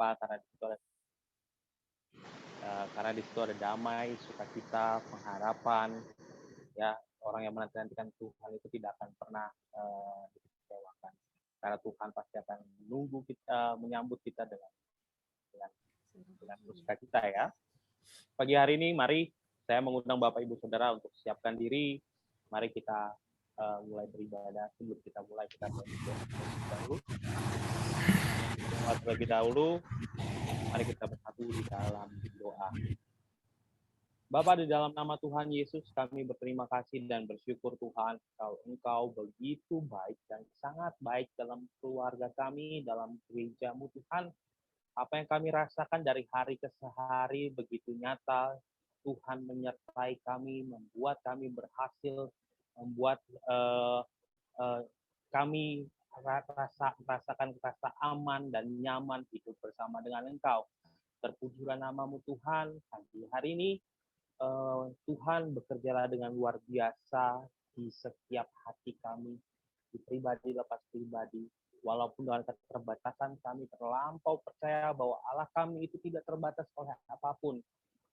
Kenapa? Karena di situ ada damai, sukacita, pengharapan, ya. Orang yang menantikan Tuhan itu tidak akan pernah dikecewakan. Karena Tuhan pasti akan menunggu kita, menyambut kita dengan sukacita, ya. Pagi hari ini, mari saya mengundang Bapak Ibu Saudara untuk siapkan diri. Mari kita mulai beribadah. Sebelum kita mulai, kita berdoa terlebih dahulu. Mari kita bersatu di dalam doa. Bapa, di dalam nama Tuhan Yesus, kami berterima kasih dan bersyukur Tuhan, Engkau begitu baik dan sangat baik dalam keluarga kami, dalam gereja-Mu Tuhan. Apa yang kami rasakan dari hari ke hari begitu nyata. Tuhan menyertai kami, membuat kami berhasil, membuat kami rasakan rasa aman dan nyaman hidup bersama dengan Engkau. Terpujilah nama-Mu Tuhan. Pagi hari ini Tuhan bekerjalah dengan luar biasa di setiap hati kami, di pribadi lepas pribadi. Walaupun dengan keterbatasan, kami terlampau percaya bahwa Allah kami itu tidak terbatas oleh apapun.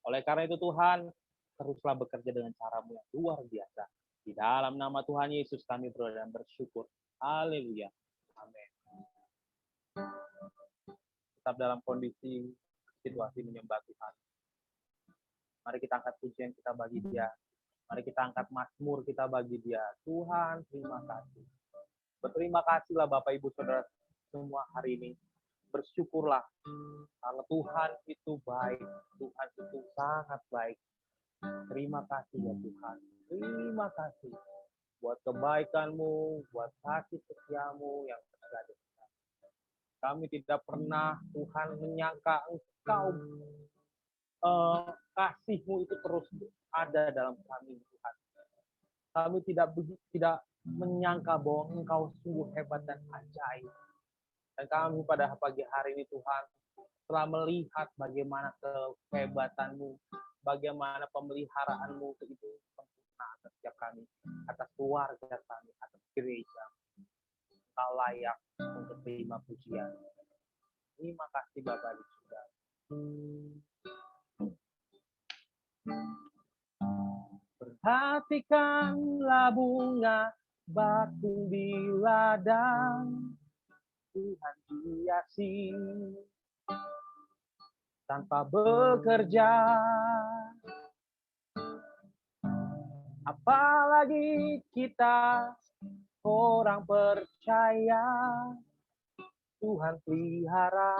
Oleh karena itu Tuhan, teruslah bekerja dengan cara-Mu yang luar biasa. Di dalam nama Tuhan Yesus kami berdoa dan bersyukur. Haleluya. Amin. Tetap dalam kondisi situasi menyembah Tuhan. Mari kita angkat pujian kita bagi Dia. Mari kita angkat mazmur kita bagi Dia. Tuhan, terima kasih. Berterima kasihlah Bapak Ibu Saudara semua hari ini. Bersyukurlah karena Tuhan itu baik. Tuhan itu sangat baik. Terima kasih ya Tuhan. Terima kasih buat kebaikan-Mu, buat kasih setia-Mu yang terjadi. Kami tidak pernah Tuhan menyangka Engkau kasih-Mu itu terus ada dalam kami Tuhan. Kami tidak menyangka bahwa Engkau sungguh hebat dan ajaib. Dan kami pada pagi hari ini Tuhan telah melihat bagaimana kehebatan-Mu, bagaimana pemeliharaan-Mu itu sempurna atas setiap kami, atas keluarga kami, atas gereja. Engkau layak untuk terima pujian. Terima kasih Bapak di surga. Perhatikanlah bunga bakung di ladang, Tuhan hiasi tanpa bekerja. Apalagi kita orang percaya, Tuhan pelihara,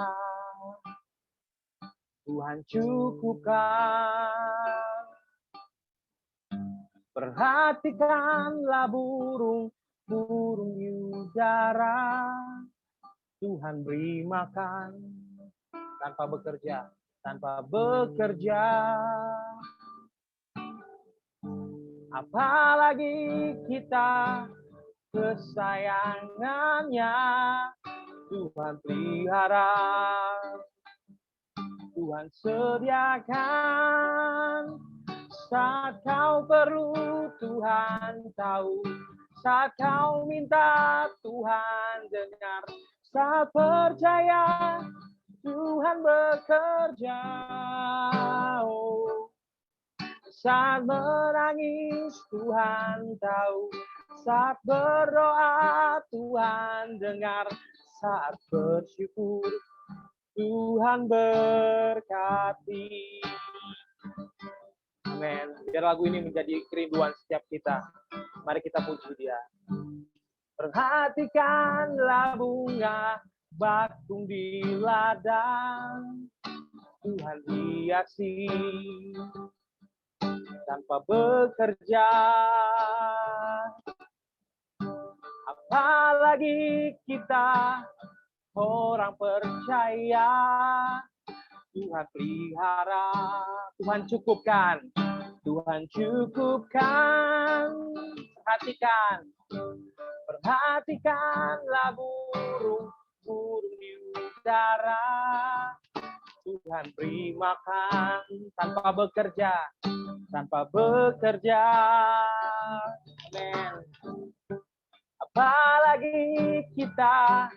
Tuhan cukupkan. Perhatikanlah burung-burung di udara, Tuhan beri makan tanpa bekerja. Apalagi kita kesayangannya, Tuhan pelihara, Tuhan sediakan. Saat kau perlu, Tuhan tahu. Saat kau minta, Tuhan dengar. Saat percaya, Tuhan bekerja. Oh. Saat menangis, Tuhan tahu. Saat berdoa, Tuhan dengar. Saat bersyukur, Tuhan berkati. Amin. Biar lagu ini menjadi kerinduan setiap kita. Mari kita puji Dia. Perhatikanlah bunga bakung di ladang, Tuhan hiasi tanpa bekerja. Apalagi kita orang percaya, Tuhan pelihara, Tuhan cukupkan. Perhatikanlah burung-burung di udara, Tuhan beri makan tanpa bekerja. Amen. Apalagi kita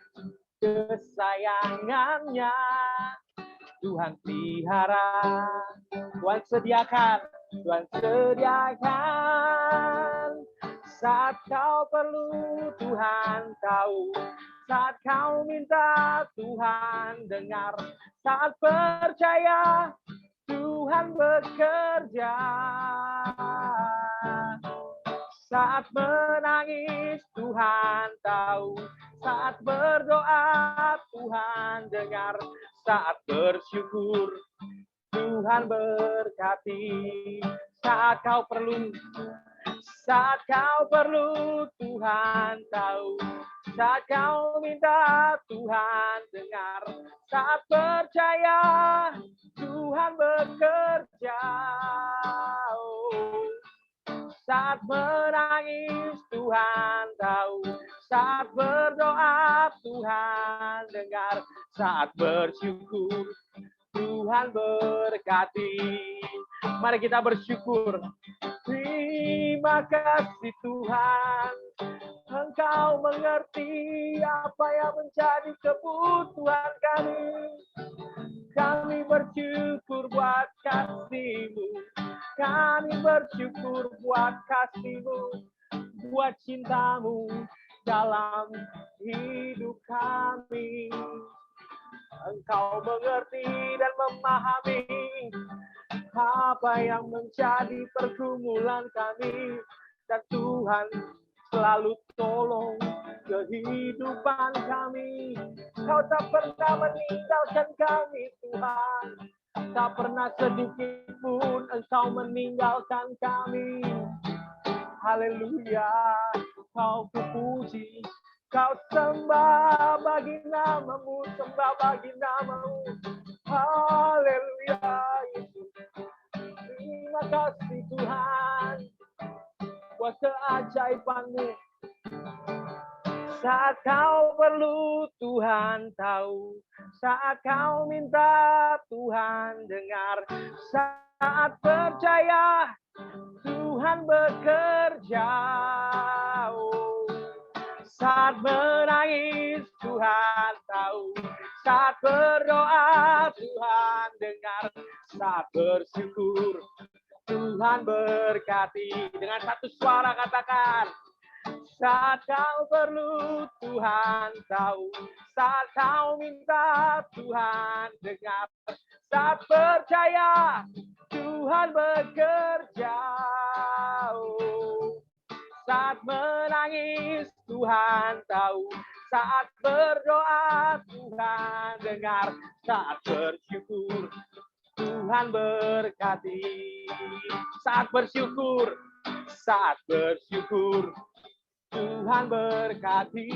kesayangannya, Tuhan pelihara, Tuhan sediakan, Tuhan sediakan. Saat kau perlu Tuhan tahu, saat kau minta Tuhan dengar, saat percaya Tuhan bekerja. Saat menangis Tuhan tahu, saat berdoa Tuhan dengar, saat bersyukur Tuhan berkati. Saat kau perlu Tuhan tahu, saat kau minta Tuhan dengar, saat percaya Tuhan bekerja. Oh. Saat menangis Tuhan tahu, saat berdoa Tuhan dengar, saat bersyukur Tuhan berkati. Mari kita bersyukur. Terima kasih Tuhan, Engkau mengerti apa yang menjadi kebutuhan kami. Kami bersyukur buat kasih-Mu. Kami bersyukur buat kasih-Mu, buat cinta-Mu dalam hidup kami. Engkau mengerti dan memahami apa yang menjadi pergumulan kami. Dan Tuhan selalu tolong kehidupan kami. Kau tak pernah meninggalkan kami Tuhan. Tak pernah sedikit pun Engkau meninggalkan kami. Haleluya, Kau kupuji, Kau sembah bagi nama-Mu, sembah bagi nama-Mu. Haleluya, Yesus. Terima kasih Tuhan buat keajaiban-Mu. Saat kau perlu Tuhan tahu, saat kau minta Tuhan dengar, saat percaya Tuhan bekerja. Oh. Saat menangis Tuhan tahu, saat berdoa Tuhan dengar, saat bersyukur Tuhan berkati. Dengan satu suara katakan, saat kau perlu Tuhan tahu, saat kau minta Tuhan dengar, saat percaya Tuhan bekerja. Oh. Saat menangis Tuhan tahu, saat berdoa Tuhan dengar, saat bersyukur Tuhan berkati. Saat bersyukur Tuhan berkati.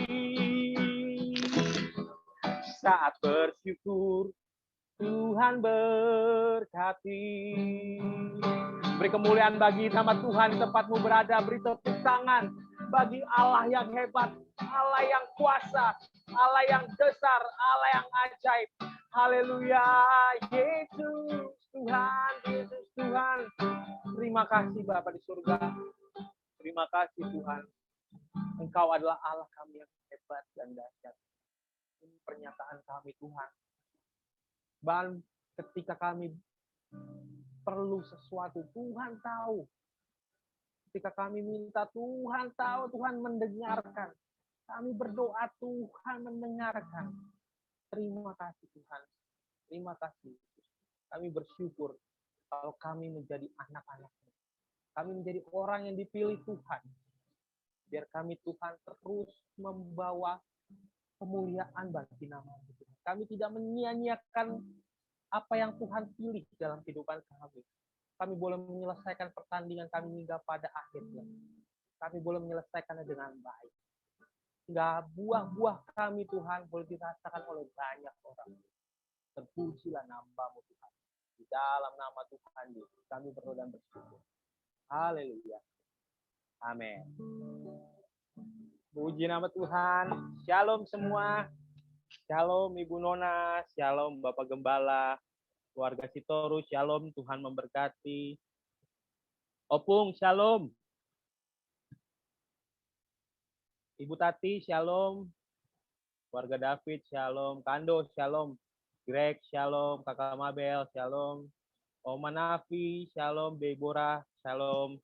Saat bersyukur Tuhan berkati. Beri kemuliaan bagi nama Tuhan di tempatmu berada. Beri tepuk tangan bagi Allah yang hebat, Allah yang kuasa, Allah yang besar, Allah yang ajaib. Haleluya, Yesus Tuhan, Yesus Tuhan. Terima kasih Bapa di surga. Terima kasih Tuhan. Engkau adalah Allah kami yang hebat dan dahsyat. Ini pernyataan kami Tuhan. Bahkan ketika kami perlu sesuatu, Tuhan tahu. Ketika kami minta, Tuhan tahu, Tuhan mendengarkan. Kami berdoa, Tuhan mendengarkan. Terima kasih Tuhan. Terima kasih. Kami bersyukur kalau kami menjadi anak-anak-Mu. Kami menjadi orang yang dipilih Tuhan. Biar kami Tuhan terus membawa kemuliaan bagi nama-Mu. Kami tidak menyia-nyiakan apa yang Tuhan pilih dalam kehidupan kami. Kami boleh menyelesaikan pertandingan kami hingga pada akhirnya. Kami boleh menyelesaikannya dengan baik. Hingga buah-buah kami Tuhan boleh dirasakan oleh banyak orang. Terpujilah nama-Mu Tuhan. Di dalam nama Tuhan Yesus kami berdoa dan bersyukur. Haleluya. Amin. Puji nama Tuhan. Shalom semua. Shalom Ibu Nona. Shalom Bapak Gembala. Keluarga Sitorus. Shalom. Tuhan memberkati. Opung. Shalom. Ibu Tati. Shalom. Keluarga David. Shalom. Kando. Shalom. Greg, shalom. Kakak Mabel, shalom. Oma Nafi, shalom. Deborah, shalom.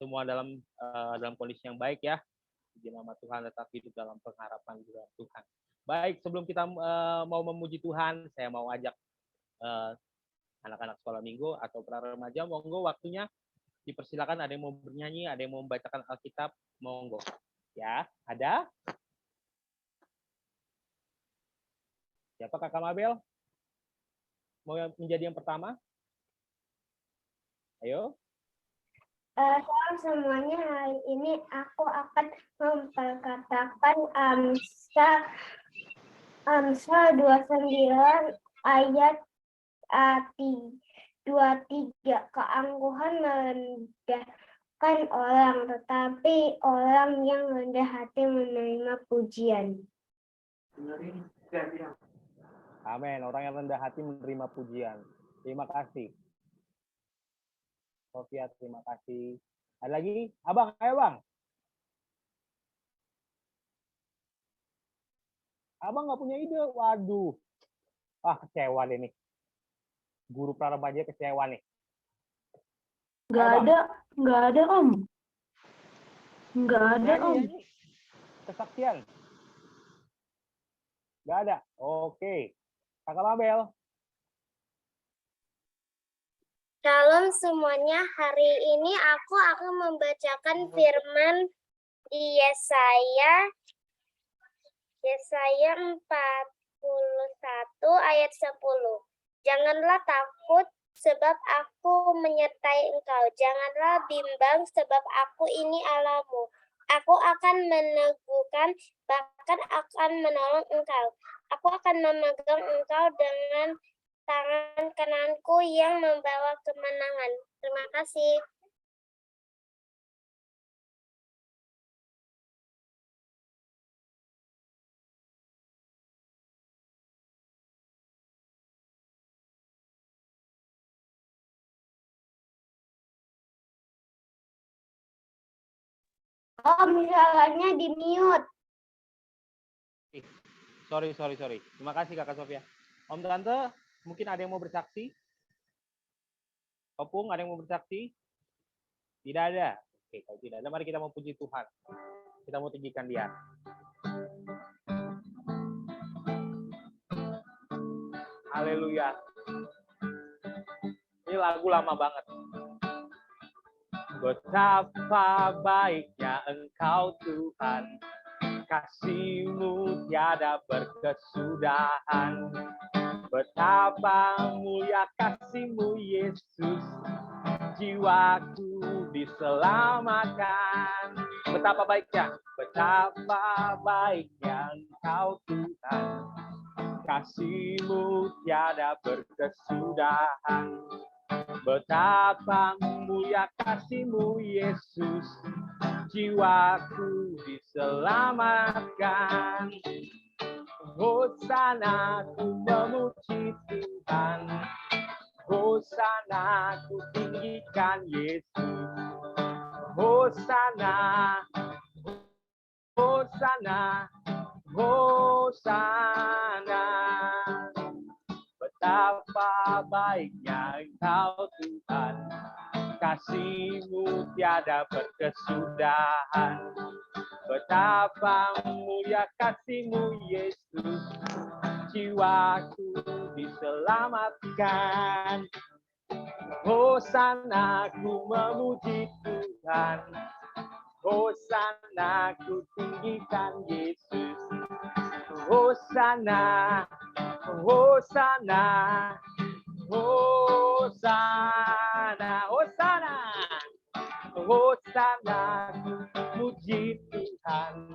Semua dalam kondisi yang baik ya. Di nama Tuhan tetap hidup dalam pengharapan juga Tuhan. Baik, sebelum kita mau memuji Tuhan, saya mau ajak anak-anak sekolah minggu atau para remaja, monggo waktunya dipersilakan. Ada yang mau bernyanyi, ada yang mau membacakan Alkitab, monggo. Ya, ada? Siapa Kakak Mabel? Mau menjadi yang pertama? Ayo. Shalom semuanya, hari ini aku akan memperkatakan Amsal 29 ayat 23. Keangkuhan merendahkan orang, tetapi orang yang rendah hati menerima pujian. Amin. Orang yang rendah hati menerima pujian. Terima kasih. Sofia, terima kasih. Ada lagi? Abang, ayo bang. Abang nggak punya ide? Waduh. Kecewa deh nih. Guru praremaja kecewa nih. Nggak ada Om. Nggak ada Om. Nyanyi. Kesaksian. Nggak ada? Oke. Kakak Mabel. Shalom semuanya, hari ini aku akan membacakan firman di Yesaya 41 ayat 10. Janganlah takut sebab aku menyertai engkau. Janganlah bimbang sebab aku ini Allahmu. Aku akan meneguhkan, bahkan akan menolong engkau. Aku akan memegang engkau dengan tangan kananku yang membawa kemenangan. Terima kasih. Misalnya di mute. Sorry. Terima kasih Kakak Sofia. Om Tante, mungkin ada yang mau bersaksi? Opung, ada yang mau bersaksi? Tidak ada. Oke, kalau tidak ada, mari kita mau puji Tuhan. Kita mau tinggikan Dia. Haleluya. Ini lagu lama banget. Betapa baiknya Engkau Tuhan, kasih-Mu tiada berkesudahan. Betapa mulia kasih-Mu Yesus, jiwaku diselamatkan. Betapa baiknya Engkau Tuhan, kasih-Mu tiada berkesudahan. Betapa mulia kasih-Mu Yesus, jiwaku diselamatkan. Hosana ku memuji Tuhan, Hosana ku tinggikan Yesus. Hosana, Hosana, Hosana. Betapa baiknya Engkau Tuhan, kasih-Mu tiada berkesudahan. Betapa mulia kasih-Mu Yesus, jiwaku diselamatkan. Hosana ku memuji Tuhan, Hosana ku tinggikan Yesus. Hosana, Hosana, Hosana, Hosana, Hosana ku puji Tuhan,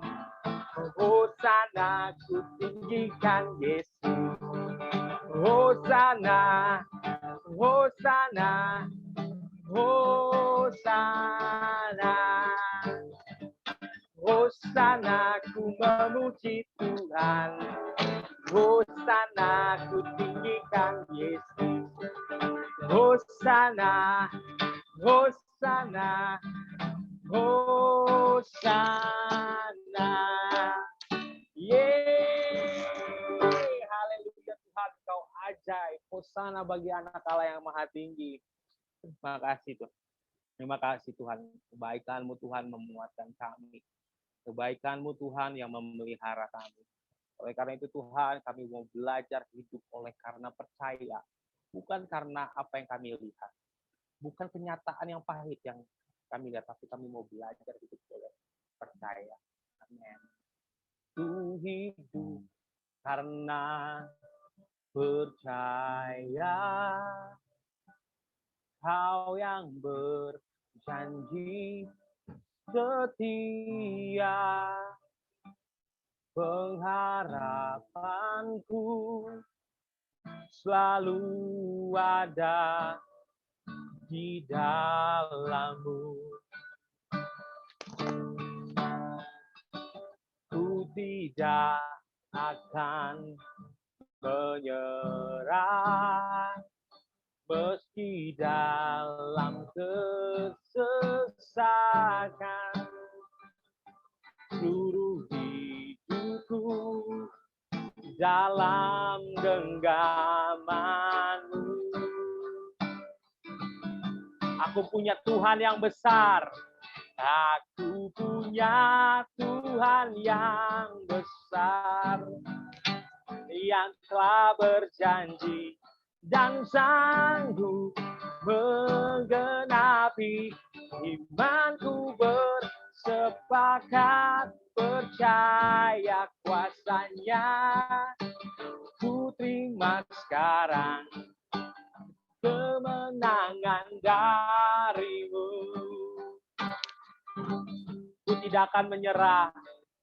Hosana ku tinggikan Yesus. Hosana, Hosana, Hosana. Hosana ku memuji Tuhan, Hosana ku tinggikan Yesus. Hosana, Hosana, Hosana. Yeay, haleluya Tuhan, Kau Hosana bagi anak Allah yang maha tinggi. Terima kasih Tuhan. Terima kasih Tuhan. Kebaikan-Mu Tuhan memuatkan kami. Kebaikan-Mu Tuhan yang memelihara kami. Oleh karena itu Tuhan, kami mau belajar hidup oleh karena percaya. Bukan karena apa yang kami lihat. Bukan kenyataan yang pahit yang kami lihat, tapi kami mau belajar hidup oleh percaya. Amin. Ku hidup karena percaya. Kau yang berjanji setia, pengharapanku selalu ada di dalam-Mu. Ku tidak akan menyerah meski dalam kesesakan. Seluruh hidupku dalam genggaman-Mu. Aku punya Tuhan yang besar. Aku punya Tuhan yang besar, yang telah berjanji dan sanggup menggenapi. Imanku bersepakat percaya kuasa-Nya. Ku terima sekarang kemenangan dari-Mu. Ku tidak akan menyerah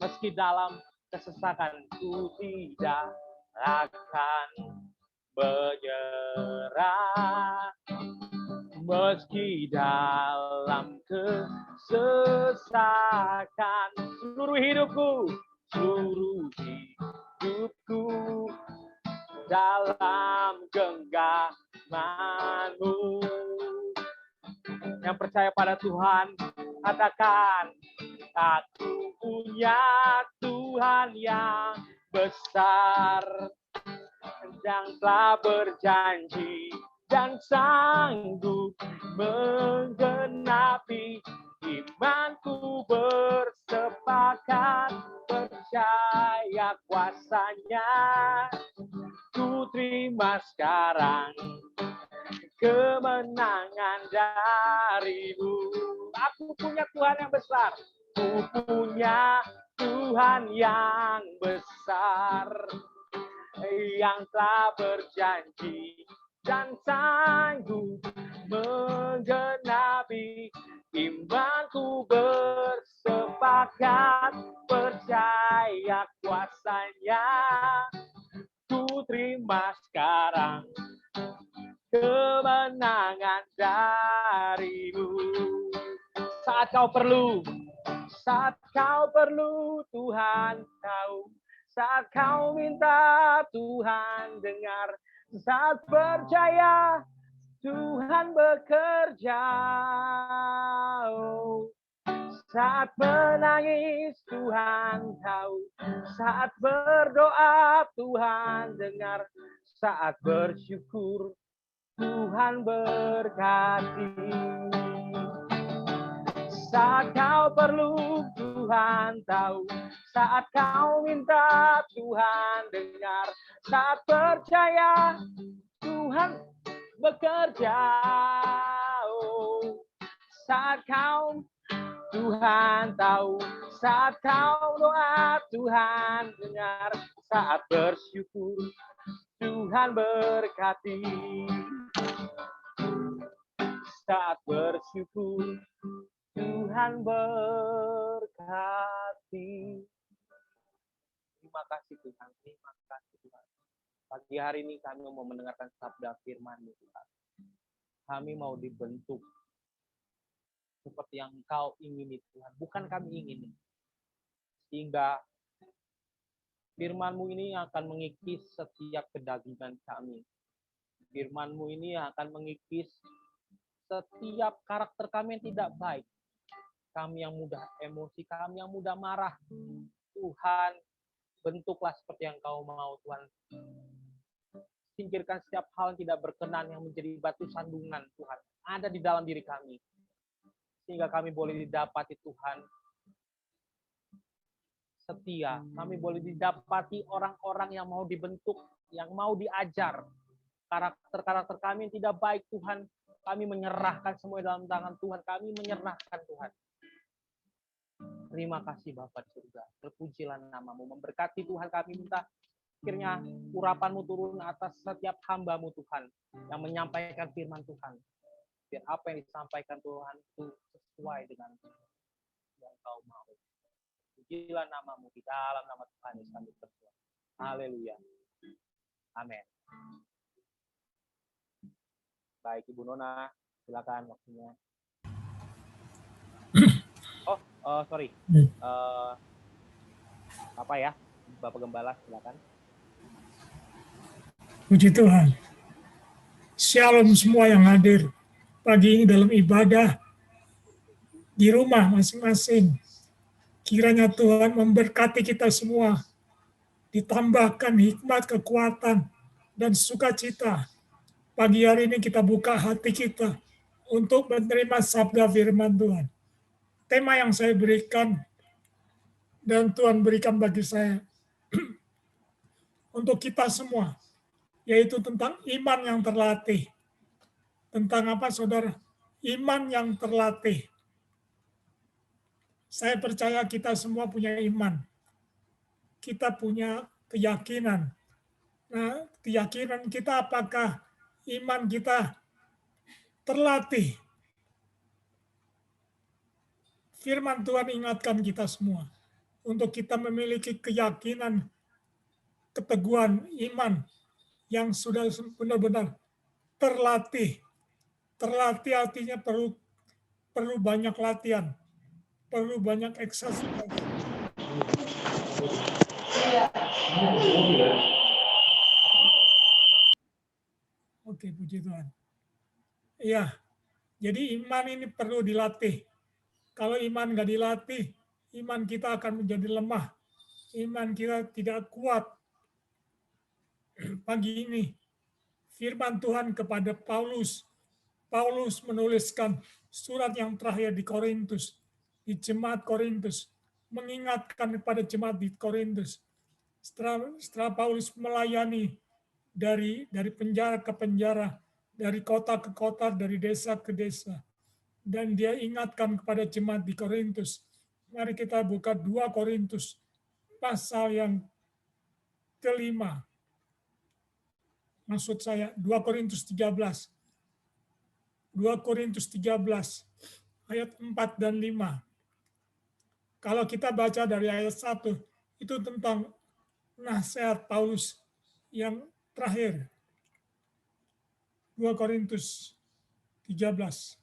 meski dalam kesesakan. Ku tidak akan menyerah meski dalam kesesakan. Seluruh hidupku dalam genggaman-Mu. Yang percaya pada Tuhan, katakan, aku punya Tuhan yang besar, yang telah berjanji dan sanggup menggenapi. Imanku bersepakat percaya kuasa-Nya. Ku terima sekarang kemenangan dari-Mu. Aku punya Tuhan yang besar. Ku punya Tuhan yang besar, yang telah berjanji dan sanggup menggenapi. Imanku bersepakat percaya kuasa-Nya. Ku terima sekarang kemenangan dari-Mu. Saat kau perlu Tuhan tahu. Saat kau minta Tuhan dengar. Saat percaya Tuhan bekerja. Oh. Saat menangis Tuhan tahu. Saat berdoa Tuhan dengar. Saat bersyukur Tuhan berkati. Saat kau perlu Tuhan tahu. Saat kau minta Tuhan dengar. Saat percaya Tuhan bekerja. Oh. Saat kau Tuhan tahu. Saat kau doa Tuhan dengar. Saat bersyukur Tuhan berkati. Saat bersyukur Tuhan berkati. Terima kasih Tuhan. Terima kasih Tuhan. Pagi hari ini kami mau mendengarkan sabda firman-Mu Tuhan. Kami mau dibentuk seperti yang Engkau ingini Tuhan. Bukan kami ingini. Sehingga firman-Mu ini akan mengikis setiap kedagingan kami. Firman-Mu ini akan mengikis setiap karakter kami yang tidak baik. Kami yang mudah emosi, kami yang mudah marah. Tuhan, bentuklah seperti yang Kau mau Tuhan. Singkirkan setiap hal yang tidak berkenan yang menjadi batu sandungan Tuhan. Ada di dalam diri kami. Sehingga kami boleh didapati Tuhan setia. Kami boleh didapati orang-orang yang mau dibentuk, yang mau diajar. Karakter-karakter kami yang tidak baik Tuhan, kami menyerahkan semua dalam tangan Tuhan. Kami menyerahkan Tuhan. Terima kasih Bapa di surga. Terpujilah namamu. Memberkati Tuhan kami minta akhirnya urapan-Mu turun atas setiap hamba-Mu Tuhan yang menyampaikan firman Tuhan. Biar apa yang disampaikan Tuhan itu sesuai dengan yang Kau mau. Pujilah namamu di dalam nama Tuhan Yesus kami berdoa. Haleluya. Amin. Baik Ibu Nona, silakan waktunya. Sorry. Apa ya? Bapak Gembala, silakan. Puji Tuhan. Shalom semua yang hadir pagi ini dalam ibadah di rumah masing-masing. Kiranya Tuhan memberkati kita semua, ditambahkan hikmat, kekuatan, dan sukacita. Pagi hari ini kita buka hati kita untuk menerima sabda firman Tuhan. Tema yang saya berikan dan Tuhan berikan bagi saya untuk kita semua, yaitu tentang iman yang terlatih. Tentang apa, saudara? Iman yang terlatih. Saya percaya kita semua punya iman. Kita punya keyakinan. Nah, keyakinan kita apakah iman kita terlatih? Firman Tuhan ingatkan kita semua untuk kita memiliki keyakinan, keteguhan iman yang sudah benar-benar terlatih. Terlatih artinya perlu banyak latihan, perlu banyak exercise. Oke, puji Tuhan. Iya, jadi iman ini perlu dilatih. Kalau iman nggak dilatih, iman kita akan menjadi lemah. Iman kita tidak kuat. Pagi ini, firman Tuhan kepada Paulus. Paulus menuliskan surat yang terakhir di Korintus, di jemaat Korintus, mengingatkan kepada jemaat di Korintus. Setelah Paulus melayani dari penjara ke penjara, dari kota ke kota, dari desa ke desa. Dan dia ingatkan kepada jemaat di Korintus. Mari kita buka 2 Korintus, pasal yang kelima. Maksud saya 2 Korintus 13. 2 Korintus 13, ayat 4 dan 5. Kalau kita baca dari ayat 1, itu tentang nasihat Paulus yang terakhir. 2 Korintus 13.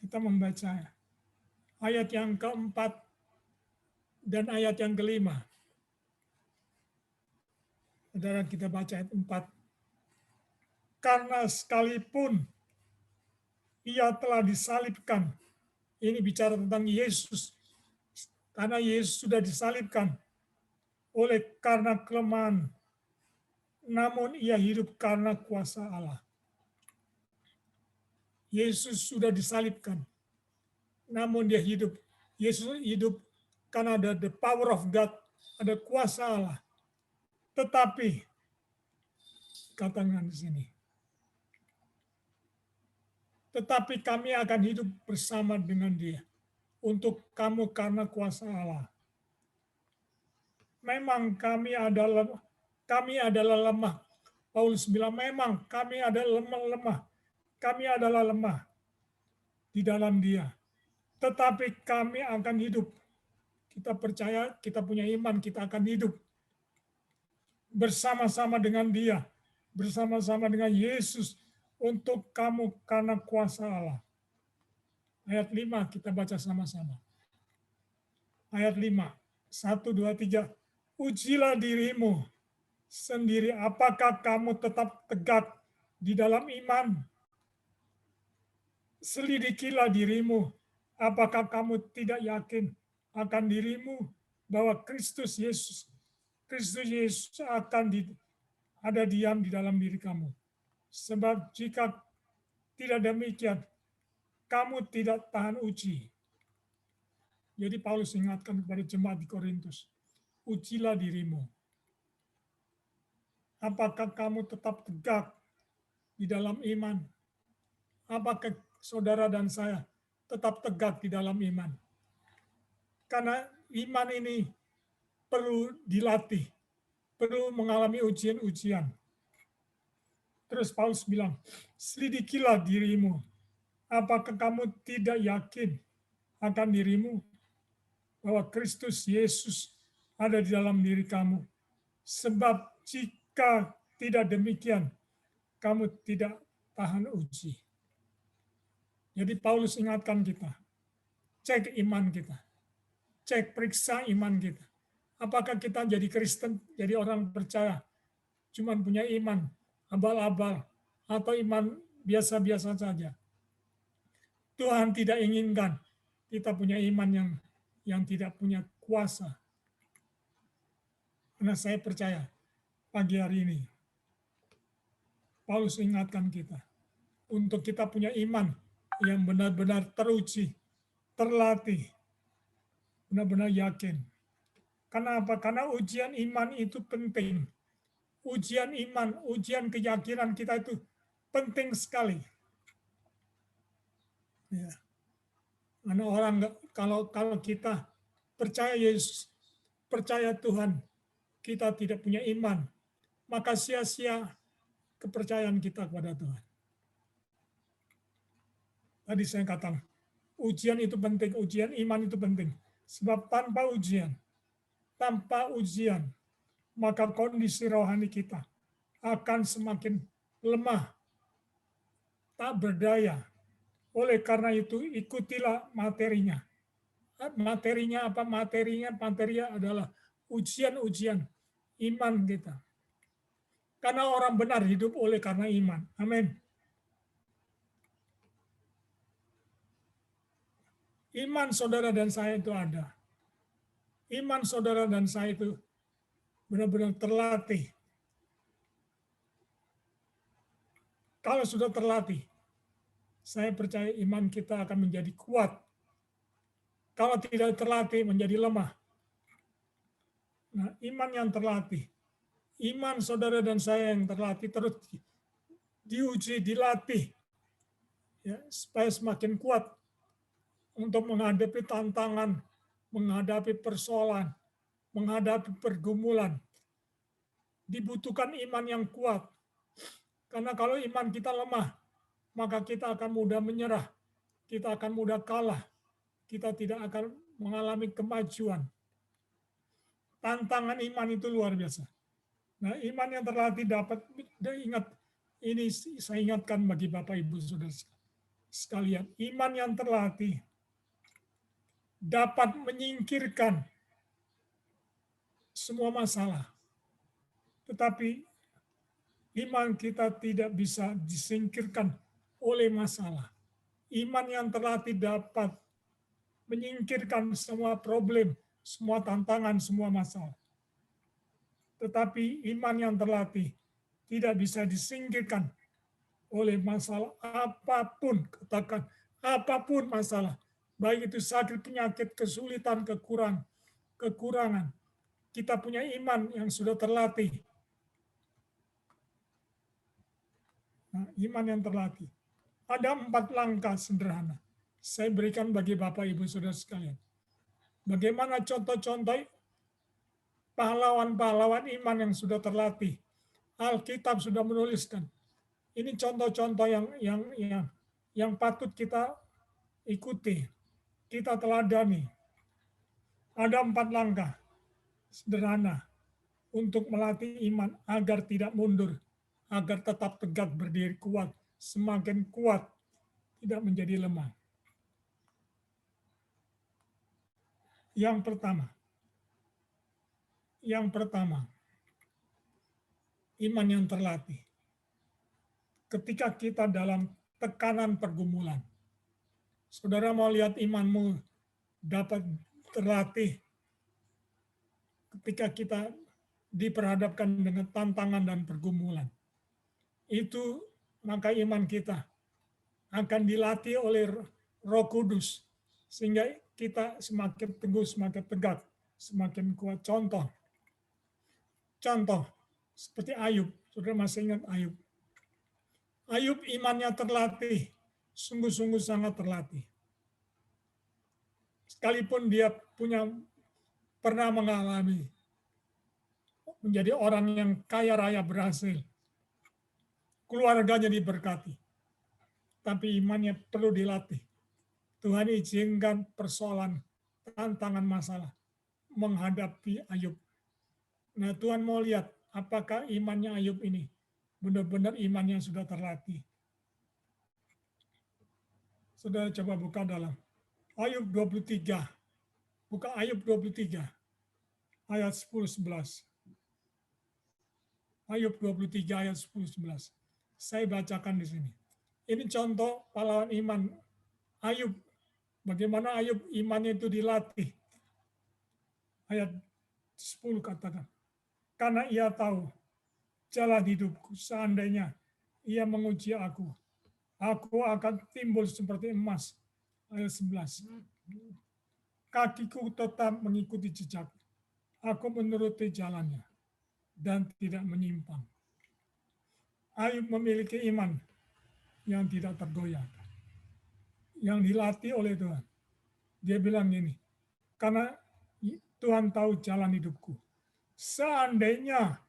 Kita membaca ayat yang keempat dan ayat yang kelima. Saudara, kita baca ayat 4. Karena sekalipun ia telah disalibkan, ini bicara tentang Yesus, karena Yesus sudah disalibkan oleh karena kelemahan, namun ia hidup karena kuasa Allah. Yesus sudah disalibkan, namun dia hidup. Yesus hidup karena ada the power of God, ada kuasa Allah. Tetapi, katakan di sini, tetapi kami akan hidup bersama dengan dia. Untuk kamu karena kuasa Allah. Memang kami adalah lemah. Paulus bilang, memang kami adalah lemah. Kami adalah lemah di dalam dia. Tetapi kami akan hidup. Kita percaya, kita punya iman, kita akan hidup bersama-sama dengan dia. Bersama-sama dengan Yesus untuk kamu karena kuasa Allah. Ayat 5 kita baca sama-sama. Ayat 5. 1, 2, 3. Ujilah dirimu sendiri, apakah kamu tetap tegak di dalam iman? Selidikilah dirimu, apakah kamu tidak yakin akan dirimu bahwa Kristus Yesus Kristus Yesus akan ada diam di dalam diri kamu. Sebab jika tidak demikian, kamu tidak tahan uji. Jadi Paulus ingatkan kepada jemaat di Korintus, ujilah dirimu. Apakah kamu tetap tegak di dalam iman? Apakah saudara dan saya tetap tegak di dalam iman? Karena iman ini perlu dilatih, perlu mengalami ujian-ujian. Terus Paulus bilang, selidikilah dirimu. Apakah kamu tidak yakin akan dirimu bahwa Kristus Yesus ada di dalam diri kamu? Sebab jika tidak demikian, kamu tidak tahan uji. Jadi Paulus ingatkan kita, cek iman kita, cek periksa iman kita. Apakah kita jadi Kristen, jadi orang percaya, cuma punya iman, abal-abal, atau iman biasa-biasa saja. Tuhan tidak inginkan kita punya iman yang tidak punya kuasa. Karena saya percaya pagi hari ini, Paulus ingatkan kita, untuk kita punya iman yang benar-benar teruji, terlatih, benar-benar yakin. Kenapa? Karena ujian iman itu penting. Ujian iman, ujian keyakinan kita itu penting sekali. Ya. Karena orang kalau kita percaya Yesus, percaya Tuhan, kita tidak punya iman, maka sia-sia kepercayaan kita kepada Tuhan. Tadi saya katakan, ujian itu penting, ujian iman itu penting. Sebab tanpa ujian, maka kondisi rohani kita akan semakin lemah, tak berdaya. Oleh karena itu, ikutilah materinya. Materinya apa? Materinya adalah ujian-ujian iman kita. Karena orang benar hidup oleh karena iman. Amin. Iman saudara dan saya itu ada. Iman saudara dan saya itu benar-benar terlatih. Kalau sudah terlatih, saya percaya iman kita akan menjadi kuat. Kalau tidak terlatih, menjadi lemah. Nah, iman yang terlatih, iman saudara dan saya yang terlatih, terus diuji, dilatih, ya, supaya semakin kuat untuk menghadapi tantangan, menghadapi persoalan, menghadapi pergumulan. Dibutuhkan iman yang kuat. Karena kalau iman kita lemah, maka kita akan mudah menyerah, kita akan mudah kalah, kita tidak akan mengalami kemajuan. Tantangan iman itu luar biasa. Nah, iman yang terlatih dapat, ingat, ini saya ingatkan bagi Bapak Ibu Saudara sekalian, iman yang terlatih dapat menyingkirkan semua masalah. Tetapi iman kita tidak bisa disingkirkan oleh masalah. Iman yang terlatih dapat menyingkirkan semua problem, semua tantangan, semua masalah. Tetapi iman yang terlatih tidak bisa disingkirkan oleh masalah apapun, katakan apapun masalah. Baik itu sakit, penyakit, kesulitan, kekurangan. Kita punya iman yang sudah terlatih. Nah, iman yang terlatih. Ada 4 langkah sederhana. Saya berikan bagi Bapak Ibu Saudara sekalian. Bagaimana contoh-contoh pahlawan-pahlawan iman yang sudah terlatih. Alkitab sudah menuliskan. Ini contoh-contoh yang patut kita ikuti. Kita teladani. Ada 4 langkah sederhana untuk melatih iman agar tidak mundur, agar tetap tegak berdiri kuat, semakin kuat, tidak menjadi lemah. Yang pertama, iman yang terlatih. Ketika kita dalam tekanan pergumulan, saudara mau lihat imanmu dapat terlatih ketika kita diperhadapkan dengan tantangan dan pergumulan. Itu maka iman kita akan dilatih oleh Roh Kudus sehingga kita semakin teguh, semakin tegak, semakin kuat. Contoh seperti Ayub. Saudara masih ingat Ayub? Ayub imannya terlatih, sungguh-sungguh sangat terlatih. Sekalipun dia pernah mengalami menjadi orang yang kaya raya berhasil, keluarganya diberkati, tapi imannya perlu dilatih. Tuhan izinkan persoalan, tantangan, masalah menghadapi Ayub. Nah, Tuhan mau lihat apakah imannya Ayub ini benar-benar imannya sudah terlatih. Saudara coba buka dalam Ayub 23. Buka Ayub 23 ayat 10-11. Ayub 23 ayat 10-11. Saya bacakan di sini. Ini contoh pahlawan iman Ayub. Bagaimana Ayub imannya itu dilatih. Ayat 10 katakan. Karena ia tahu jalan hidupku, seandainya ia menguji aku akan timbul seperti emas. Ayat 11. Kakiku tetap mengikuti jejak. Aku menuruti jalannya dan tidak menyimpang. Ayub memiliki iman yang tidak tergoyahkan, yang dilatih oleh Tuhan. Dia bilang gini, karena Tuhan tahu jalan hidupku. Seandainya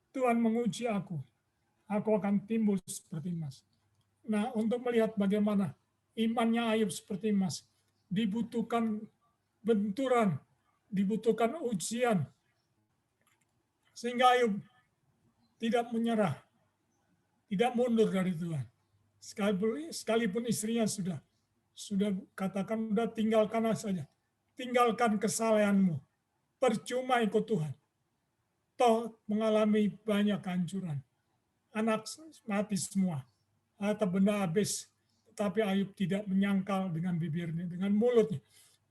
Tuhan menguji aku akan timbul seperti emas. Nah, untuk melihat bagaimana imannya Ayub seperti emas, dibutuhkan benturan, dibutuhkan ujian, sehingga Ayub tidak menyerah, tidak mundur dari Tuhan. Sekalipun istrinya sudah katakan, udah tinggalkan saja, tinggalkan kesalehanmu, percuma ikut Tuhan. Toh mengalami banyak kehancuran, anak mati semua, harta benda habis, tetapi Ayub tidak menyangkal dengan bibirnya, dengan mulutnya.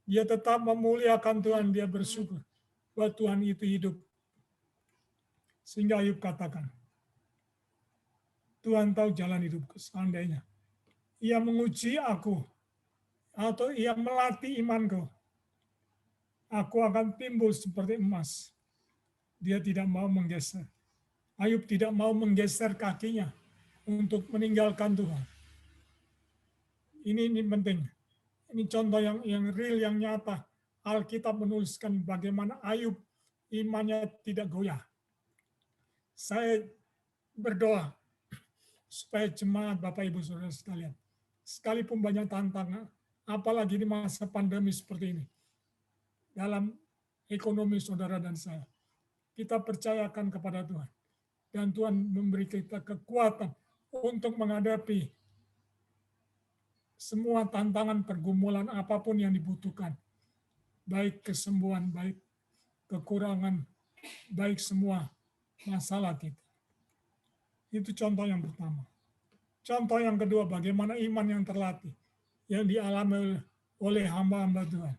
Dia tetap memuliakan Tuhan, dia bersyukur bahwa Tuhan itu hidup. Sehingga Ayub katakan, Tuhan tahu jalan hidupku, seandainya ia menguji aku atau ia melatih imanku, aku akan timbul seperti emas. Dia tidak mau menggeser. Ayub tidak mau menggeser kakinya untuk meninggalkan Tuhan. Ini penting. Ini contoh yang real, yang nyata. Alkitab menuliskan bagaimana Ayub imannya tidak goyah. Saya berdoa supaya jemaat Bapak Ibu Saudara sekalian, sekalipun banyak tantangan, apalagi di masa pandemi seperti ini, dalam ekonomi saudara dan saya, kita percayakan kepada Tuhan. Dan Tuhan memberi kita kekuatan untuk menghadapi semua tantangan, pergumulan, apapun yang dibutuhkan. Baik kesembuhan, baik kekurangan, baik semua masalah kita. Itu contoh yang pertama. Contoh yang kedua, bagaimana iman yang terlatih, yang dialami oleh hamba-hamba Tuhan.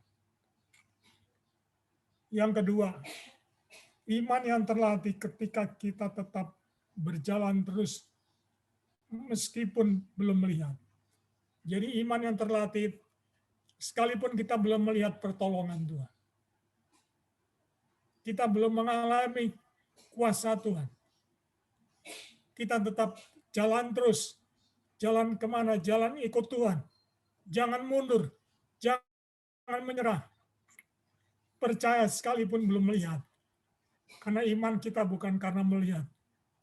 Yang kedua, iman yang terlatih ketika kita tetap berjalan terus meskipun belum melihat. Jadi iman yang terlatih sekalipun kita belum melihat pertolongan Tuhan. Kita belum mengalami kuasa Tuhan. Kita tetap jalan terus. Jalan kemana? Jalan ikut Tuhan. Jangan mundur. Jangan menyerah. Percaya sekalipun belum melihat. Karena iman kita bukan karena melihat.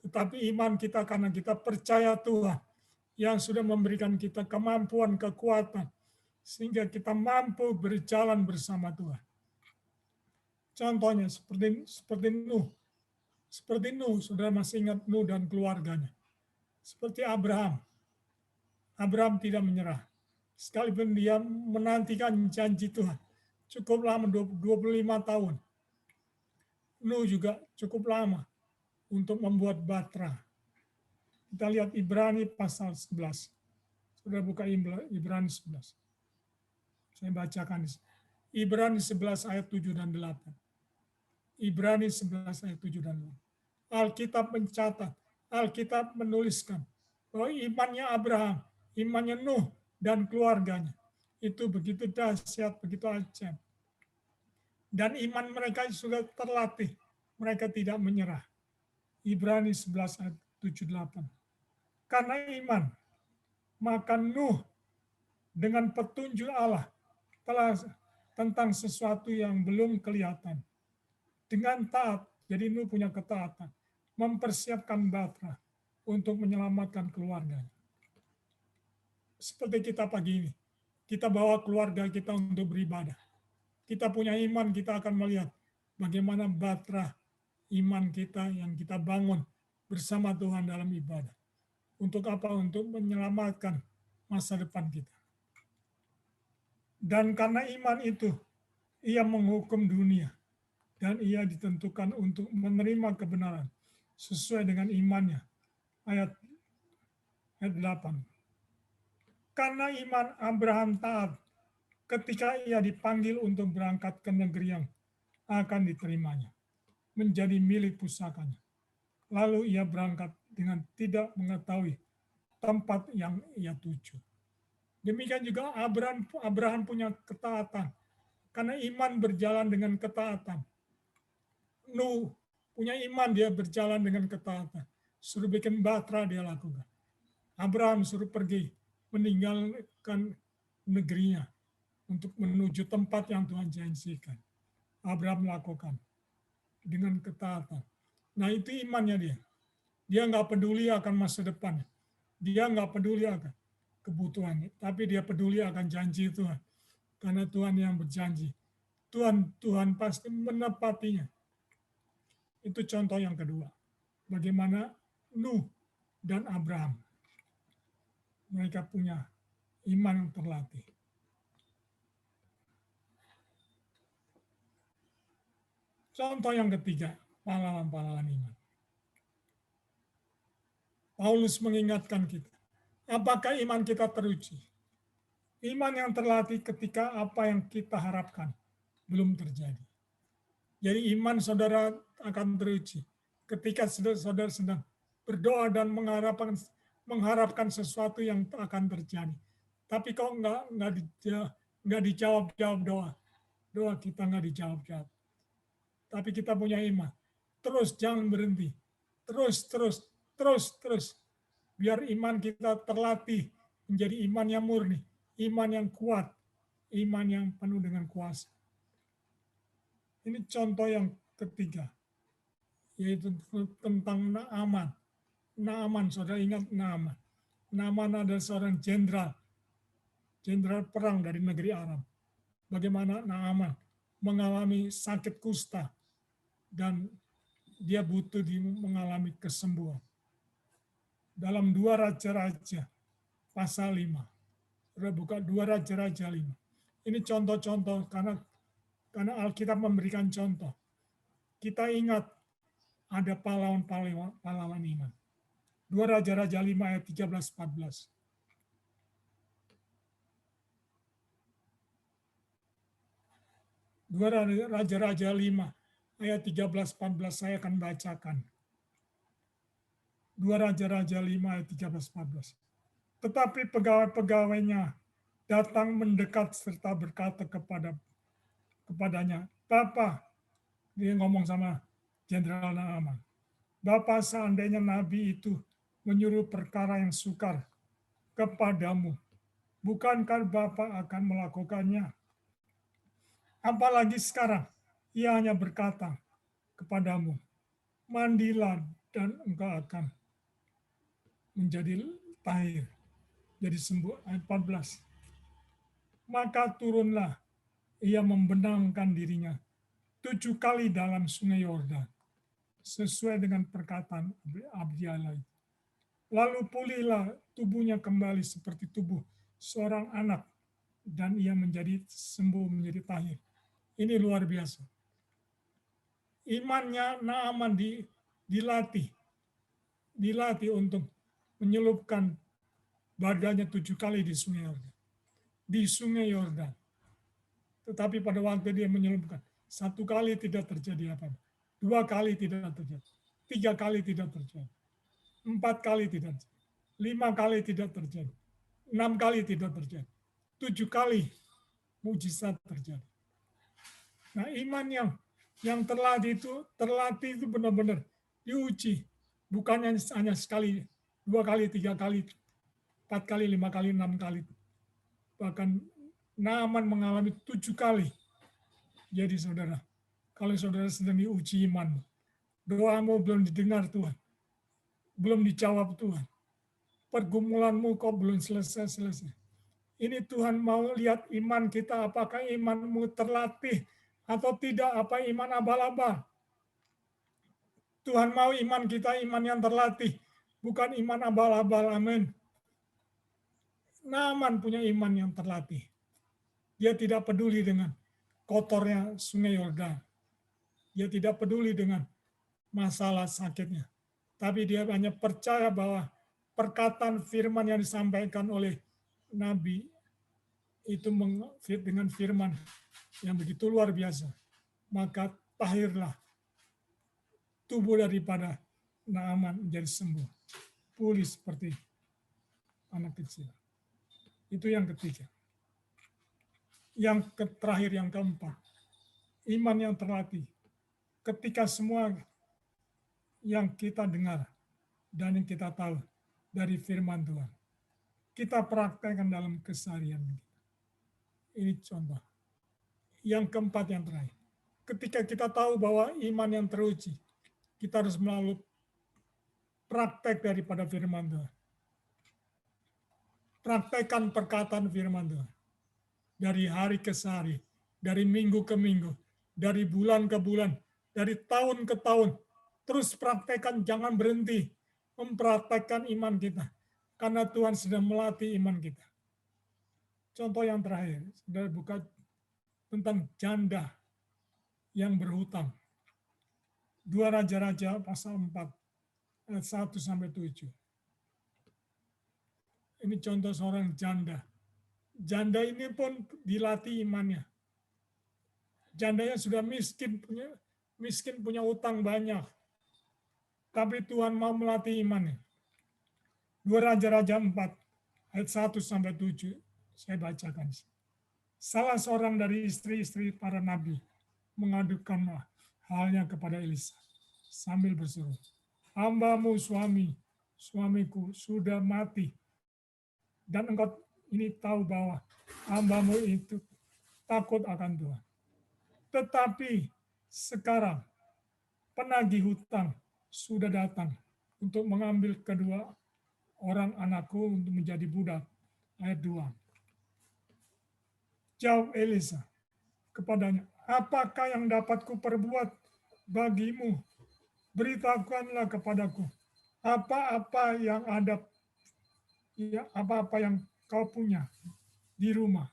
Tetapi iman kita karena kita percaya Tuhan yang sudah memberikan kita kemampuan, kekuatan, sehingga kita mampu berjalan bersama Tuhan. Contohnya seperti Nuh. Seperti Nuh, saudara masih ingat Nuh dan keluarganya. Seperti Abraham. Abraham tidak menyerah. Sekalipun dia menantikan janji Tuhan. Cukup lama, 25 tahun. Nuh juga cukup lama untuk membuat batra. Kita lihat Ibrani pasal 11. Sudah buka Ibrani 11. Saya bacakan. Ibrani 11 ayat 7 dan 8. Ibrani 11 ayat 7 dan 8. Alkitab mencatat, Alkitab menuliskan bahwa imannya Abraham, imannya Nuh dan keluarganya itu begitu dahsyat, begitu ajaib. Dan iman mereka sudah terlatih, mereka tidak menyerah. Ibrani 11 ayat 7-8. Karena iman, maka Nuh dengan petunjuk Allah telah tentang sesuatu yang belum kelihatan. Dengan taat, jadi Nuh punya ketaatan, mempersiapkan batra untuk menyelamatkan keluarganya. Seperti kita pagi ini, kita bawa keluarga kita untuk beribadah. Kita punya iman, kita akan melihat bagaimana batra iman kita yang kita bangun bersama Tuhan dalam ibadah. Untuk apa? Untuk menyelamatkan masa depan kita. Dan karena iman itu, ia menghukum dunia. Dan ia ditentukan untuk menerima kebenaran sesuai dengan imannya. Ayat 8. Karena iman Abraham taat ketika ia dipanggil untuk berangkat ke negeri yang akan diterimanya, menjadi milik pusakanya. Lalu ia berangkat dengan tidak mengetahui tempat yang ia tuju. Demikian juga Abraham punya ketaatan. Karena iman berjalan dengan ketaatan. Nuh punya iman, dia berjalan dengan ketaatan. Suruh bikin batra dia lakukan. Abraham suruh pergi meninggalkan negerinya untuk menuju tempat yang Tuhan janjikan. Abraham lakukan dengan ketaatan. Nah itu imannya dia. Dia nggak peduli akan masa depan. Dia nggak peduli akan kebutuhannya. Tapi dia peduli akan janji Tuhan. Karena Tuhan yang berjanji. Tuhan pasti menepatinya. Itu contoh yang kedua. Bagaimana Nuh dan Abraham. Mereka punya iman yang terlatih. Contoh yang ketiga, pahlawan-pahlawan iman. Paulus mengingatkan kita, apakah iman kita teruji? Iman yang terlatih ketika apa yang kita harapkan belum terjadi. Jadi iman saudara akan teruji ketika saudara sedang berdoa dan mengharapkan sesuatu yang akan terjadi. Tapi kok nggak dijawab doa kita nggak dijawab. Tapi kita punya iman. Terus jangan berhenti. Terus. Biar iman kita terlatih menjadi iman yang murni, iman yang kuat, iman yang penuh dengan kuasa. Ini contoh yang ketiga, yaitu tentang Naaman. Naaman, saudara ingat Naaman. Naaman adalah seorang jenderal perang dari negeri Aram. Bagaimana Naaman mengalami sakit kusta dan dia butuh mengalami kesembuhan. Dalam 2 Raja-Raja pasal 5. Buka 2 Raja-Raja 5. Ini contoh-contoh karena Alkitab memberikan contoh. Kita ingat ada pahlawan iman. 2 Raja-Raja 5 ayat 13-14. Dua Raja-Raja 5 ayat 13-14 saya akan bacakan. 2 Raja-Raja 5 ayat 13-14. Tetapi pegawai-pegawainya datang mendekat serta berkata kepadanya, Bapak, dia ngomong sama Jenderal Naaman, Bapak, seandainya Nabi itu menyuruh perkara yang sukar kepadamu, bukankah Bapak akan melakukannya? Apalagi sekarang, ia hanya berkata kepadamu, mandilah dan engkau akan menjadi tahir, jadi sembuh. Ayat 14. Maka turunlah, ia membenamkan dirinya 7 kali dalam sungai Yordan, sesuai dengan perkataan Abiailai. Lalu pulihlah tubuhnya kembali seperti tubuh seorang anak, dan ia menjadi sembuh, menjadi tahir. Ini luar biasa. Imannya Naaman dilatih untuk menyelupkan badannya 7 kali di sungai Yordan. Di sungai Yordan. Tetapi pada waktu dia menyelupkan, 1 kali tidak terjadi apa-apa. 2 kali tidak terjadi, 3 kali tidak terjadi, 4 kali tidak terjadi, 5 kali tidak terjadi, 6 kali tidak terjadi, 7 kali mujizat terjadi. Nah, iman yang terlatih itu benar-benar diuji, bukannya hanya sekali, 2 kali, 3 kali, 4 kali, 5 kali, 6 kali. Bahkan Naaman mengalami 7 kali. Jadi saudara, kalau saudara sedang diuji iman, doamu belum didengar Tuhan, belum dijawab Tuhan, pergumulanmu kok belum selesai-selesai. Ini Tuhan mau lihat iman kita, apakah imanmu terlatih atau tidak, apa iman abal-abal. Tuhan mau iman kita iman yang terlatih, bukan iman abal-abal. Amin. Naaman punya iman yang terlatih. Dia tidak peduli dengan kotornya sungai Yordan. Dia tidak peduli dengan masalah sakitnya. Tapi dia hanya percaya bahwa perkataan firman yang disampaikan oleh Nabi itu dengan firman yang begitu luar biasa. Maka tahirlah tubuh daripada Naaman menjadi sembuh. Pulih seperti anak kecil. Itu yang ketiga. Yang terakhir, yang keempat. Iman yang terlatih. Ketika semua yang kita dengar dan yang kita tahu dari firman Tuhan, kita praktekkan dalam keseharian kita. Ini contoh. Yang keempat, yang terakhir. Ketika kita tahu bahwa iman yang teruji, kita harus melalui praktek daripada firman Tuhan. Praktekkan perkataan firman Tuhan. Dari hari ke hari, dari minggu ke minggu, dari bulan ke bulan, dari tahun ke tahun. Terus praktekkan, jangan berhenti mempraktekkan iman kita. Karena Tuhan sedang melatih iman kita. Contoh yang terakhir, saudara buka tentang janda yang berhutang. 2 Raja-Raja pasal 4, ayat 1-7. Ini contoh seorang janda. Janda ini pun dilatih imannya. Jandanya sudah miskin punya utang banyak. Tapi Tuhan mau melatih imannya. 2 Raja-Raja 4, ayat 1-7. Saya bacakan. Salah seorang dari istri-istri para nabi mengadukan halnya kepada Elisa sambil berseru, "Hambamu suamiku sudah mati. Dan engkau ini tahu bahwa hambamu itu takut akan Tuhan. Tetapi sekarang penagih hutang sudah datang untuk mengambil kedua orang anakku untuk menjadi budak." Ayat 2. Jawab Elisa kepadanya, "Apakah yang dapat kuperbuat bagimu? Beritahukanlah kepadaku apa-apa yang ada, ya, apa-apa yang kau punya di rumah."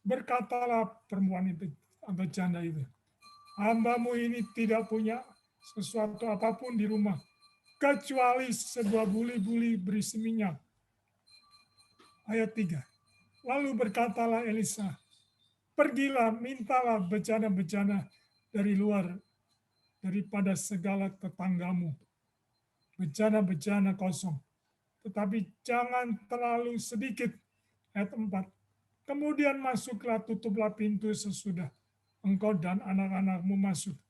Berkatalah perempuan itu atau janda itu, "Hambamu ini tidak punya sesuatu apapun di rumah kecuali sebuah buli-buli berisi minyak." Ayat 3. Lalu berkatalah Elisa, "Pergilah, mintalah bejana-bejana dari luar daripada segala tetanggamu, bejana-bejana kosong, tetapi jangan terlalu sedikit." Ayat 4. Kemudian masuklah, tutuplah pintu sesudah engkau dan anak-anakmu masuk.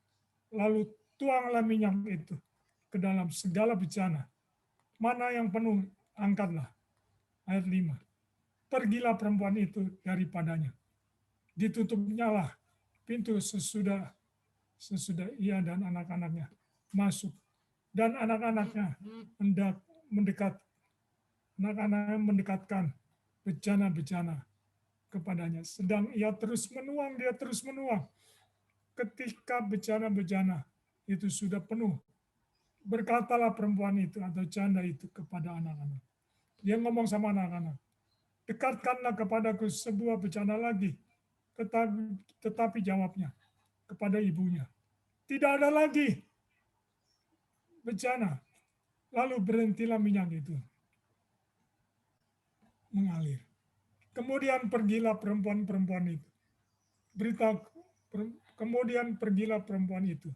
Lalu tuanglah minyak itu ke dalam segala bejana. Mana yang penuh, angkatlah. Ayat 5. Pergilah perempuan itu daripadanya. Ditutupnyalah pintu sesudah ia dan anak-anaknya masuk. Dan anak-anaknya mendekatkan bejana-bejana kepadanya. Sedang dia terus menuang. Ketika bejana-bejana itu sudah penuh, berkatalah perempuan itu atau janda itu kepada anak-anak. Dia ngomong sama anak-anak, "Dekatkanlah kepadaku sebuah bejana lagi." Tetapi jawabnya kepada ibunya, "Tidak ada lagi bejana." Lalu berhentilah minyak itu mengalir. Kemudian pergilah perempuan itu. Kemudian pergilah perempuan itu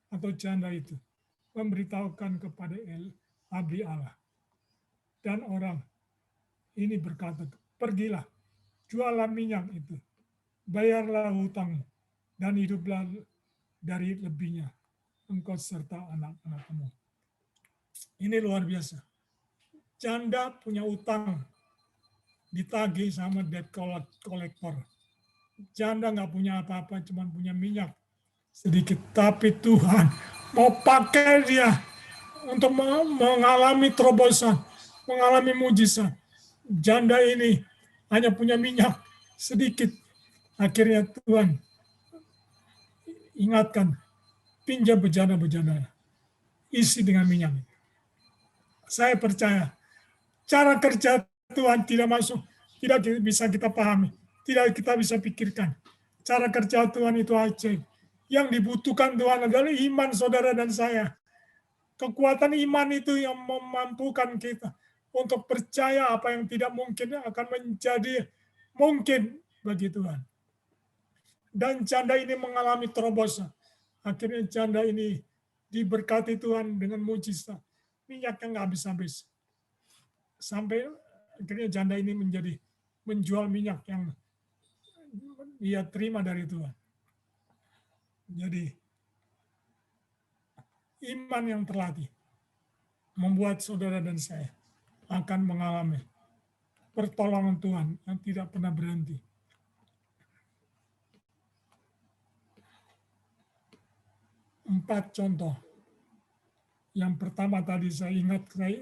atau janda itu memberitahukan kepada abdi Allah. Dan orang ini berkata, pergilah, jualah minyak itu, bayarlah hutang, dan hiduplah dari lebihnya, engkau serta anak-anakmu. Ini luar biasa. Janda punya utang, ditagih sama debt collector. Janda nggak punya apa-apa, cuma punya minyak sedikit. Tapi Tuhan mau pakai dia untuk mengalami terobosan, mengalami mujizat. Janda ini hanya punya minyak sedikit. Akhirnya Tuhan ingatkan, pinjam bejana-bejana, isi dengan minyak. Saya percaya, cara kerja Tuhan tidak masuk, tidak bisa kita pahami, tidak kita bisa pikirkan. Cara kerja Tuhan itu ajaib. Yang dibutuhkan Tuhan adalah iman saudara dan saya. Kekuatan iman itu yang memampukan kita untuk percaya apa yang tidak mungkin akan menjadi mungkin bagi Tuhan. Dan janda ini mengalami terobosan. Akhirnya janda ini diberkati Tuhan dengan mujizat. Minyaknya nggak habis-habis. Sampai akhirnya janda ini menjual minyak yang dia terima dari Tuhan. Jadi iman yang terlatih membuat saudara dan saya akan mengalami pertolongan Tuhan yang tidak pernah berhenti. Empat contoh. Yang pertama tadi saya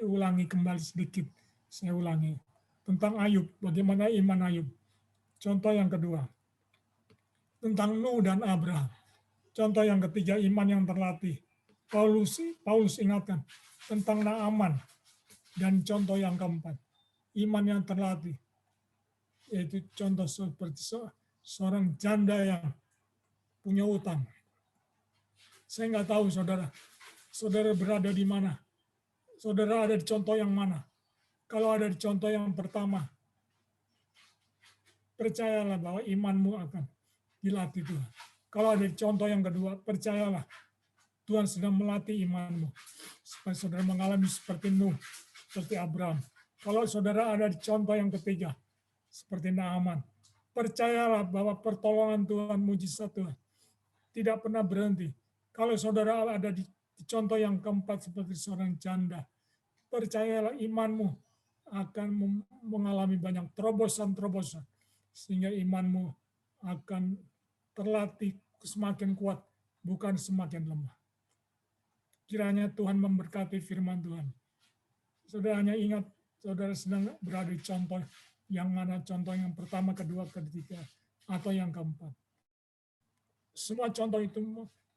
ulangi kembali sedikit. Saya ulangi. Tentang Ayub, bagaimana iman Ayub. Contoh yang kedua. Tentang Nuh dan Abraham. Contoh yang ketiga, iman yang terlatih. Paulus ingatkan tentang Naaman. Dan contoh yang keempat, iman yang terlatih. Yaitu contoh seperti seorang janda yang punya utang. Saya nggak tahu saudara berada di mana. Saudara ada di contoh yang mana. Kalau ada di contoh yang pertama, percayalah bahwa imanmu akan dilatih Tuhan. Kalau ada di contoh yang kedua, percayalah Tuhan sedang melatih imanmu. Supaya saudara mengalami seperti Nuh, seperti Abraham. Kalau saudara ada di contoh yang ketiga, seperti Naaman, percayalah bahwa pertolongan Tuhan, mujizat Tuhan, tidak pernah berhenti. Kalau saudara ada di contoh yang keempat, seperti seorang janda, percayalah imanmu akan mengalami banyak terobosan-terobosan. Sehingga imanmu akan terlatih semakin kuat, bukan semakin lemah. Kiranya Tuhan memberkati firman Tuhan. Saudara hanya ingat, saudara sedang berada di contoh yang mana, contoh yang pertama, kedua, ketiga, atau yang keempat. Semua contoh itu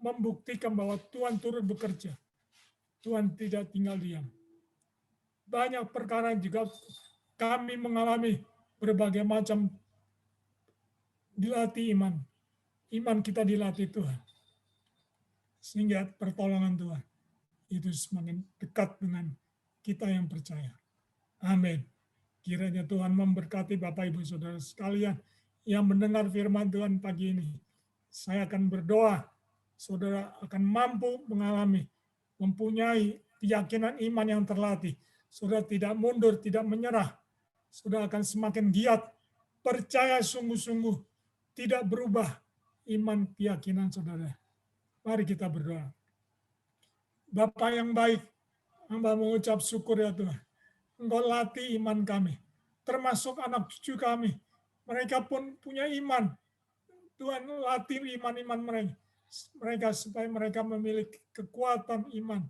membuktikan bahwa Tuhan turut bekerja. Tuhan tidak tinggal diam. Banyak perkara juga kami mengalami berbagai macam dilatih iman. Iman kita dilatih Tuhan. Sehingga pertolongan Tuhan itu semakin dekat dengan kita yang percaya. Amin. Kiranya Tuhan memberkati Bapak Ibu Saudara sekalian yang mendengar firman Tuhan pagi ini. Saya akan berdoa, saudara akan mampu mengalami, mempunyai keyakinan iman yang terlatih. Saudara tidak mundur, tidak menyerah. Saudara akan semakin giat, percaya sungguh-sungguh, tidak berubah iman keyakinan saudara. Mari kita berdoa. Bapa yang baik, hamba mengucap syukur ya Tuhan. Engkau latih iman kami, termasuk anak cucu kami. Mereka pun punya iman. Tuhan latih iman-iman mereka supaya mereka memiliki kekuatan iman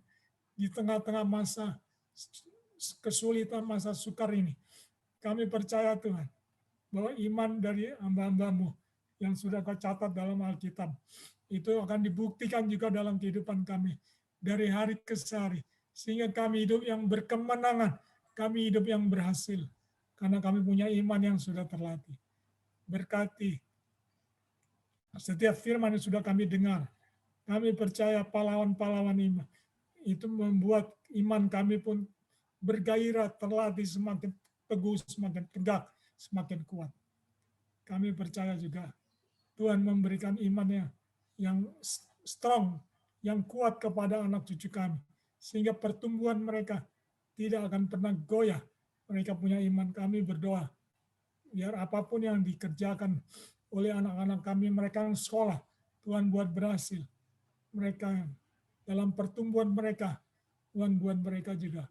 di tengah-tengah masa kesulitan, masa sukar ini. Kami percaya Tuhan bahwa iman dari hamba-hambamu yang sudah kau catat dalam Alkitab itu akan dibuktikan juga dalam kehidupan kami dari hari ke hari, sehingga kami hidup yang berkemenangan, kami hidup yang berhasil karena kami punya iman yang sudah terlatih. Berkati setiap firman yang sudah kami dengar. Kami percaya pahlawan-pahlawan iman itu membuat iman kami pun bergairah, terlatih, semakin teguh, semakin tegak, semakin kuat. Kami percaya juga Tuhan memberikan imannya yang strong, yang kuat kepada anak cucu kami, sehingga pertumbuhan mereka tidak akan pernah goyah. Mereka punya iman. Kami berdoa, biar apapun yang dikerjakan oleh anak-anak kami, mereka yang sekolah, Tuhan buat berhasil. Mereka dalam pertumbuhan mereka, Tuhan buat mereka juga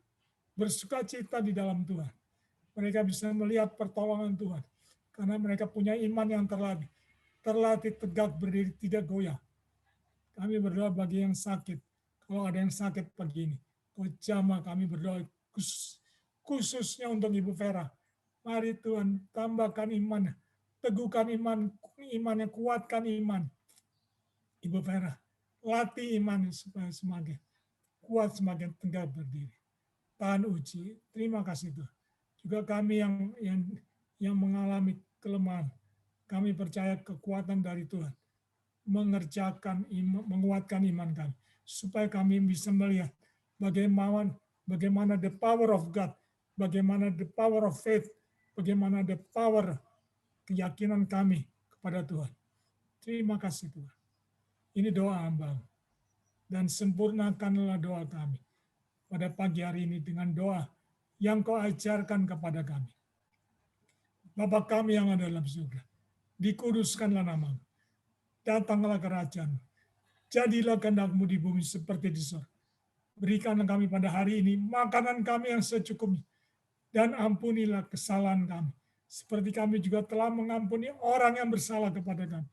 bersuka cita di dalam Tuhan. Mereka bisa melihat pertolongan Tuhan, karena mereka punya iman yang terlatih tegak berdiri tidak goyah. Kami berdoa bagi yang sakit. Kalau ada yang sakit pagi ini, Kau jamah, kami berdoa khususnya untuk Ibu Vera. Mari Tuhan tambahkan iman, teguhkan iman, imannya, kuatkan iman. Ibu Vera, latih iman supaya semakin kuat, semakin tegak berdiri. Tahan uji. Terima kasih Tuhan. Juga kami yang mengalami kelemahan, kami percaya kekuatan dari Tuhan menguatkan iman kami, supaya kami bisa melihat bagaimana the power of God, bagaimana the power of faith, bagaimana the power keyakinan kami kepada Tuhan. Terima kasih Tuhan. Ini doa hamba, dan sempurnakanlah doa kami pada pagi hari ini dengan doa yang Kau ajarkan kepada kami. Bapa kami yang ada dalam surga, dikuduskanlah namamu. Datanglah kerajaan. Jadilah kehendak-Mu di bumi seperti di surga. Berikanlah kami pada hari ini makanan kami yang secukupnya. Dan ampunilah kesalahan kami, seperti kami juga telah mengampuni orang yang bersalah kepada kami.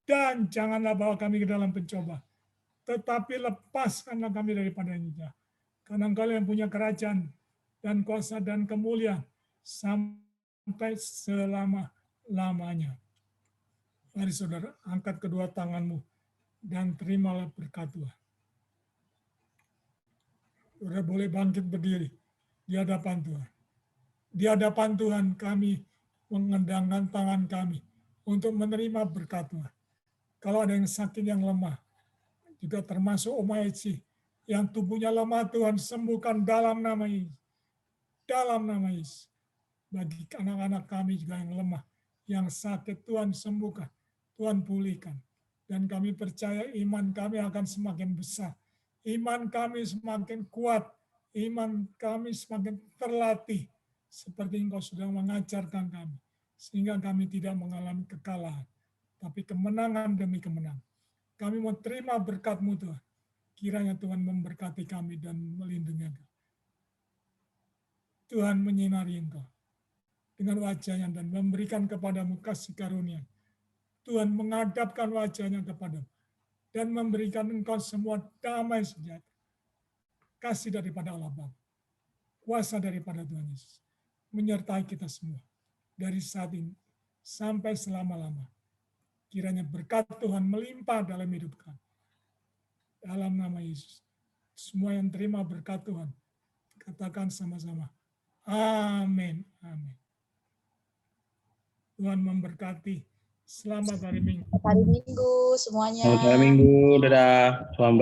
Dan janganlah bawa kami ke dalam pencobaan, tetapi lepaskanlah kami daripada yang jahat. Karena Engkau yang punya kerajaan dan kuasa dan kemuliaan sampai selama-lamanya. Mari saudara, angkat kedua tanganmu dan terimalah berkat Tuhan. Saudara boleh bangkit berdiri di hadapan Tuhan. Di hadapan Tuhan kami mengendangkan tangan kami untuk menerima berkat Tuhan. Kalau ada yang sakit, yang lemah, juga termasuk Oma Eci, yang tubuhnya lemah, Tuhan sembuhkan dalam nama Yesus. Dalam nama Yesus. Bagi anak-anak kami juga yang lemah, yang sakit, Tuhan sembuhkan. Tuhan pulihkan. Dan kami percaya iman kami akan semakin besar. Iman kami semakin kuat. Iman kami semakin terlatih. Seperti Engkau sudah mengajarkan kami. Sehingga kami tidak mengalami kekalahan. Tapi kemenangan demi kemenangan. Kami mau terima berkat-Mu Tuhan. Kiranya Tuhan memberkati kami dan melindungi kami. Tuhan menyinari Engkau dengan wajahnya dan memberikan kepadamu kasih karunia. Tuhan menghadapkan wajahnya kepadamu dan memberikan engkau semua damai sejahtera. Kasih daripada Allah Bapa, kuasa daripada Tuhan Yesus, menyertai kita semua dari saat ini sampai selama-lama. Kiranya berkat Tuhan melimpah dalam hidup kami. Dalam nama Yesus, semua yang terima berkat Tuhan, katakan sama-sama, amin, amin. Tuhan memberkati. Selamat hari Minggu. Hari Minggu semuanya. Selamat hari Minggu. Dadah. Selamat